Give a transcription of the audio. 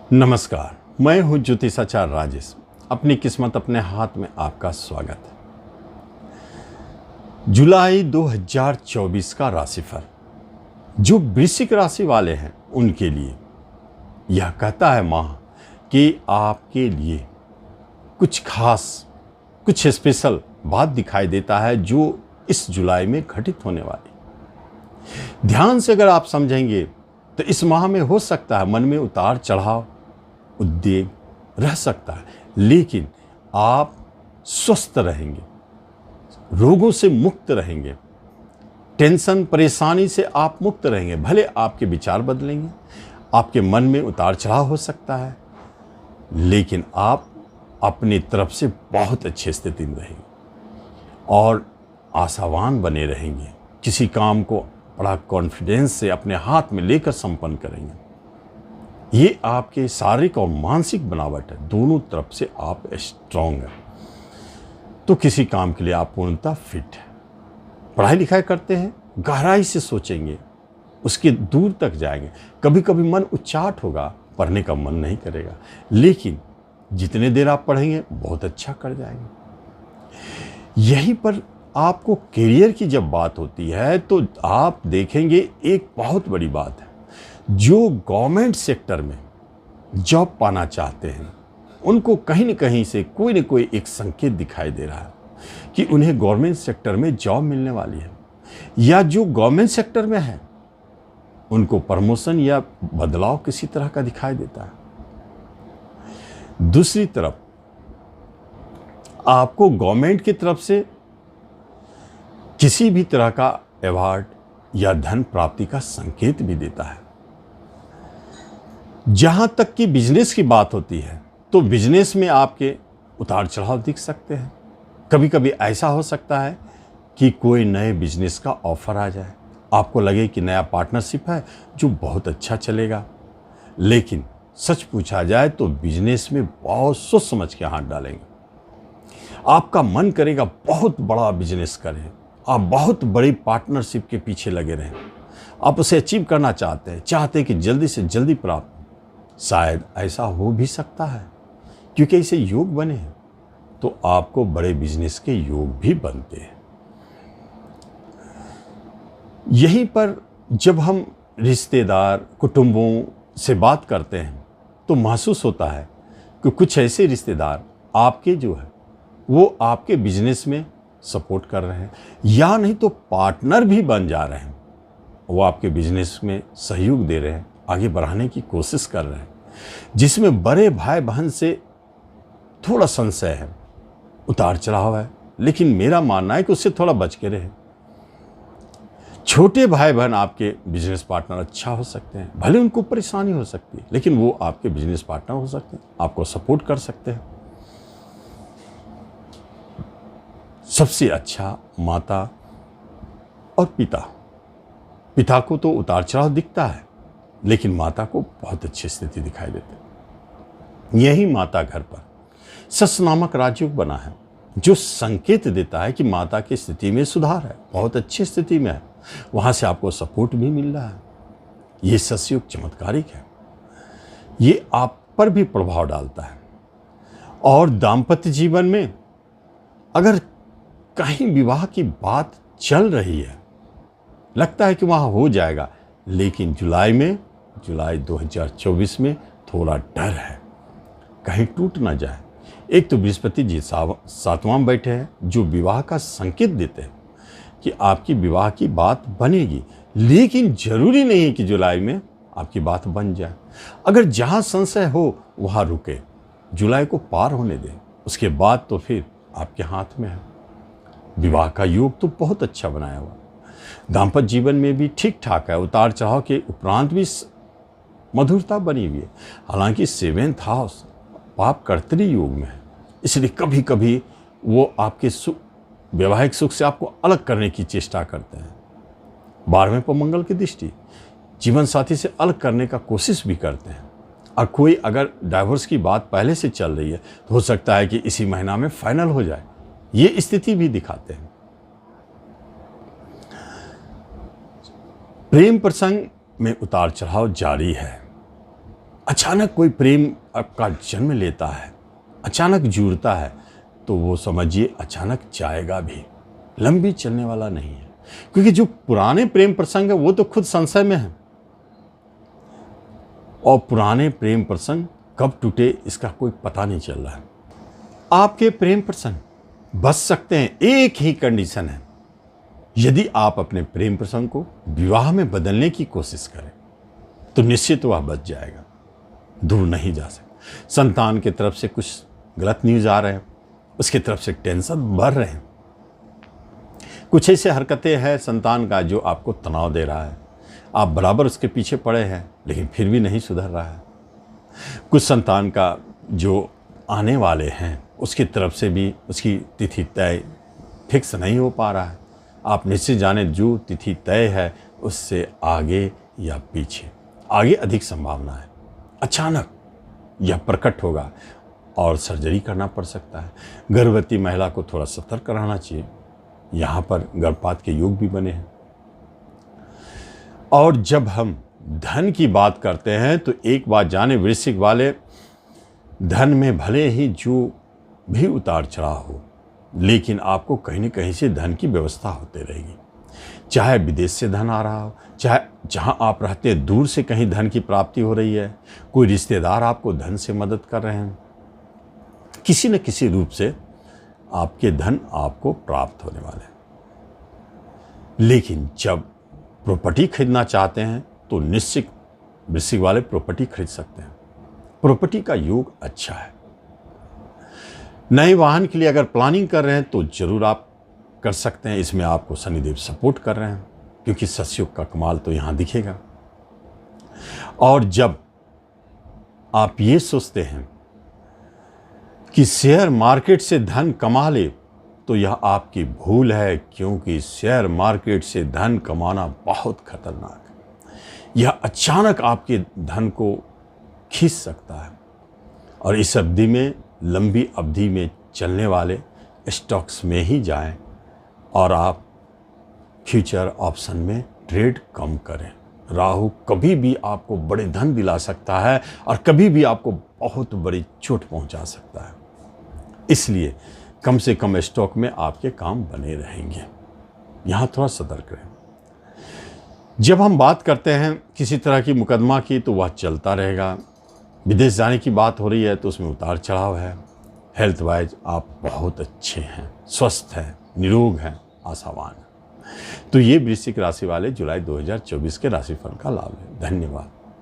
नमस्कार, मैं हूं ज्योतिषाचार्य राजेश। अपनी किस्मत अपने हाथ में आपका स्वागत है। जुलाई 2024 का राशिफल जो वृश्चिक राशि वाले हैं उनके लिए यह कहता है माह कि आपके लिए कुछ खास, कुछ स्पेशल बात दिखाई देता है जो इस जुलाई में घटित होने वाली। ध्यान से अगर आप समझेंगे तो इस माह में हो सकता है मन में उतार चढ़ाव, उद्वेग रह सकता है, लेकिन आप स्वस्थ रहेंगे, रोगों से मुक्त रहेंगे, टेंशन परेशानी से आप मुक्त रहेंगे। भले आपके विचार बदलेंगे, आपके मन में उतार चढ़ाव हो सकता है, लेकिन आप अपनी तरफ से बहुत अच्छी स्थिति में रहेंगे और आशावान बने रहेंगे। किसी काम को बड़ा कॉन्फिडेंस से अपने हाथ में लेकर संपन्न करेंगे। ये आपके शारीरिक और मानसिक बनावट है, दोनों तरफ से आप स्ट्रांग हैं। तो किसी काम के लिए आप पूर्णतः फिट है। पढ़ाई लिखाई करते हैं, गहराई से सोचेंगे, उसके दूर तक जाएंगे। कभी कभी मन उच्चाट होगा, पढ़ने का मन नहीं करेगा, लेकिन जितने देर आप पढ़ेंगे बहुत अच्छा कर जाएंगे। यहीं पर आपको करियर की जब बात होती है तो आप देखेंगे एक बहुत बड़ी बात है। जो गवर्नमेंट सेक्टर में जॉब पाना चाहते हैं उनको कहीं न कहीं से कोई न कोई एक संकेत दिखाई दे रहा है कि उन्हें गवर्नमेंट सेक्टर में जॉब मिलने वाली है, या जो गवर्नमेंट सेक्टर में है उनको प्रमोशन या बदलाव किसी तरह का दिखाई देता है। दूसरी तरफ आपको गवर्नमेंट की तरफ से किसी भी तरह का अवार्ड या धन प्राप्ति का संकेत भी देता है। जहां तक कि बिजनेस की बात होती है तो बिजनेस में आपके उतार चढ़ाव दिख सकते हैं। कभी कभी ऐसा हो सकता है कि कोई नए बिजनेस का ऑफर आ जाए, आपको लगे कि नया पार्टनरशिप है जो बहुत अच्छा चलेगा, लेकिन सच पूछा जाए तो बिजनेस में बहुत सोच समझ के हाथ डालेंगे। आपका मन करेगा बहुत बड़ा बिजनेस करें, आप बहुत बड़ी पार्टनरशिप के पीछे लगे रहें, आप उसे अचीव करना चाहते हैं कि जल्दी से जल्दी प्राप्त। शायद ऐसा हो भी सकता है क्योंकि इसे योग बने हैं तो आपको बड़े बिजनेस के योग भी बनते हैं। यहीं पर जब हम रिश्तेदार, कुटुंबों से बात करते हैं तो महसूस होता है कि कुछ ऐसे रिश्तेदार आपके जो है वो आपके बिजनेस में सपोर्ट कर रहे हैं, या नहीं तो पार्टनर भी बन जा रहे हैं। वो आपके बिजनेस में सहयोग दे रहे हैं, आगे बढ़ाने की कोशिश कर रहे हैं, जिसमें बड़े भाई बहन से थोड़ा संशय है, उतार चढ़ाव है, लेकिन मेरा मानना है कि उससे थोड़ा बच के रहे। छोटे भाई बहन आपके बिजनेस पार्टनर अच्छा हो सकते हैं, भले उनको परेशानी हो सकती है, लेकिन वो आपके बिजनेस पार्टनर हो सकते हैं, आपको सपोर्ट कर सकते हैं। सबसे अच्छा माता और पिता को तो उतार चढ़ाव दिखता है, लेकिन माता को बहुत अच्छी स्थिति दिखाई देती है। यही माता घर पर सस नामक राजयोग बना है जो संकेत देता है कि माता की स्थिति में सुधार है, बहुत अच्छी स्थिति में है, वहां से आपको सपोर्ट भी मिल रहा है। ये ससयोग चमत्कारिक है, ये आप पर भी प्रभाव डालता है। और दाम्पत्य जीवन में अगर कहीं विवाह की बात चल रही है, लगता है कि वहां हो जाएगा, लेकिन जुलाई 2024 में थोड़ा डर है कहीं टूट ना जाए। एक तो बृहस्पति जी सातवां बैठे हैं जो विवाह का संकेत देते हैं कि आपकी विवाह की बात बनेगी, लेकिन जरूरी नहीं है कि जुलाई में आपकी बात बन जाए। अगर जहां संशय हो वहां रुके, जुलाई को पार होने दें, उसके बाद तो फिर आपके हाथ में है। विवाह का योग तो बहुत अच्छा बनाया हुआ, दाम्पत्य जीवन में भी ठीक ठाक है, उतार चढ़ाव के उपरांत भी मधुरता बनी हुई है। हालांकि 7th हाउस पाप कर्तरी योग में है, इसलिए कभी कभी वो आपके वैवाहिक सुख से आपको अलग करने की चेष्टा करते हैं। 12वें पर मंगल की दृष्टि जीवन साथी से अलग करने का कोशिश भी करते हैं। और कोई अगर डाइवोर्स की बात पहले से चल रही है तो हो सकता है कि इसी महीना में फाइनल हो जाए, ये स्थिति भी दिखाते हैं। प्रेम प्रसंग में उतार चढ़ाव जारी है। अचानक कोई प्रेम आपका जन्म लेता है, अचानक जुड़ता है, तो वो समझिए अचानक जाएगा भी, लंबी चलने वाला नहीं है। क्योंकि जो पुराने प्रेम प्रसंग है वो तो खुद संशय में है, और पुराने प्रेम प्रसंग कब टूटे इसका कोई पता नहीं चल रहा है। आपके प्रेम प्रसंग बच सकते हैं, एक ही कंडीशन है, यदि आप अपने प्रेम प्रसंग को विवाह में बदलने की कोशिश करें तो निश्चित वह बच जाएगा, दूर नहीं जा सकता। संतान की तरफ से कुछ गलत न्यूज़ आ रहे हैं, उसकी तरफ से टेंशन बढ़ रहे हैं, कुछ ऐसे हरकतें हैं संतान का जो आपको तनाव दे रहा है, आप बराबर उसके पीछे पड़े हैं लेकिन फिर भी नहीं सुधर रहा है। कुछ संतान का जो आने वाले हैं उसकी तरफ से भी उसकी तिथि तय फिक्स नहीं हो पा रहा है। आप निश्चित जाने जो तिथि तय है उससे आगे या पीछे, आगे अधिक संभावना है अचानक यह प्रकट होगा और सर्जरी करना पड़ सकता है। गर्भवती महिला को थोड़ा सतर्क रहना चाहिए, यहाँ पर गर्भपात के योग भी बने हैं। और जब हम धन की बात करते हैं तो एक बात जाने, वृश्चिक वाले, धन में भले ही जो भी उतार चढ़ाव हो, लेकिन आपको कहीं न कहीं से धन की व्यवस्था होती रहेगी। चाहे विदेश से धन आ रहा हो, चाहे जहाँ आप रहते हैं दूर से कहीं धन की प्राप्ति हो रही है, कोई रिश्तेदार आपको धन से मदद कर रहे हैं, किसी न किसी रूप से आपके धन आपको प्राप्त होने वाले हैं। लेकिन जब प्रॉपर्टी खरीदना चाहते हैं तो निश्चित वृश्चिक वाले प्रॉपर्टी खरीद सकते हैं, प्रॉपर्टी का योग अच्छा है। नए वाहन के लिए अगर प्लानिंग कर रहे हैं तो जरूर आप कर सकते हैं, इसमें आपको शनिदेव सपोर्ट कर रहे हैं क्योंकि सतयुग का कमाल तो यहाँ दिखेगा। और जब आप ये सोचते हैं कि शेयर मार्केट से धन कमा ले तो यह आपकी भूल है, क्योंकि शेयर मार्केट से धन कमाना बहुत खतरनाक है। यह अचानक आपके धन को खींच सकता है, और इस अवधि में, लंबी अवधि में चलने वाले स्टॉक्स में ही जाएं और आप फ्यूचर ऑप्शन में ट्रेड कम करें। राहु कभी भी आपको बड़े धन दिला सकता है और कभी भी आपको बहुत बड़ी चोट पहुंचा सकता है, इसलिए कम से कम स्टॉक में आपके काम बने रहेंगे, यहाँ थोड़ा सतर्क रहें। जब हम बात करते हैं किसी तरह की मुकदमा की तो वह चलता रहेगा। विदेश जाने की बात हो रही है तो उसमें उतार चढ़ाव है। हेल्थ वाइज आप बहुत अच्छे हैं, स्वस्थ हैं, निरोग हैं, आशावान हैं। तो ये वृश्चिक राशि वाले जुलाई 2024 के राशिफल का लाभ है। धन्यवाद।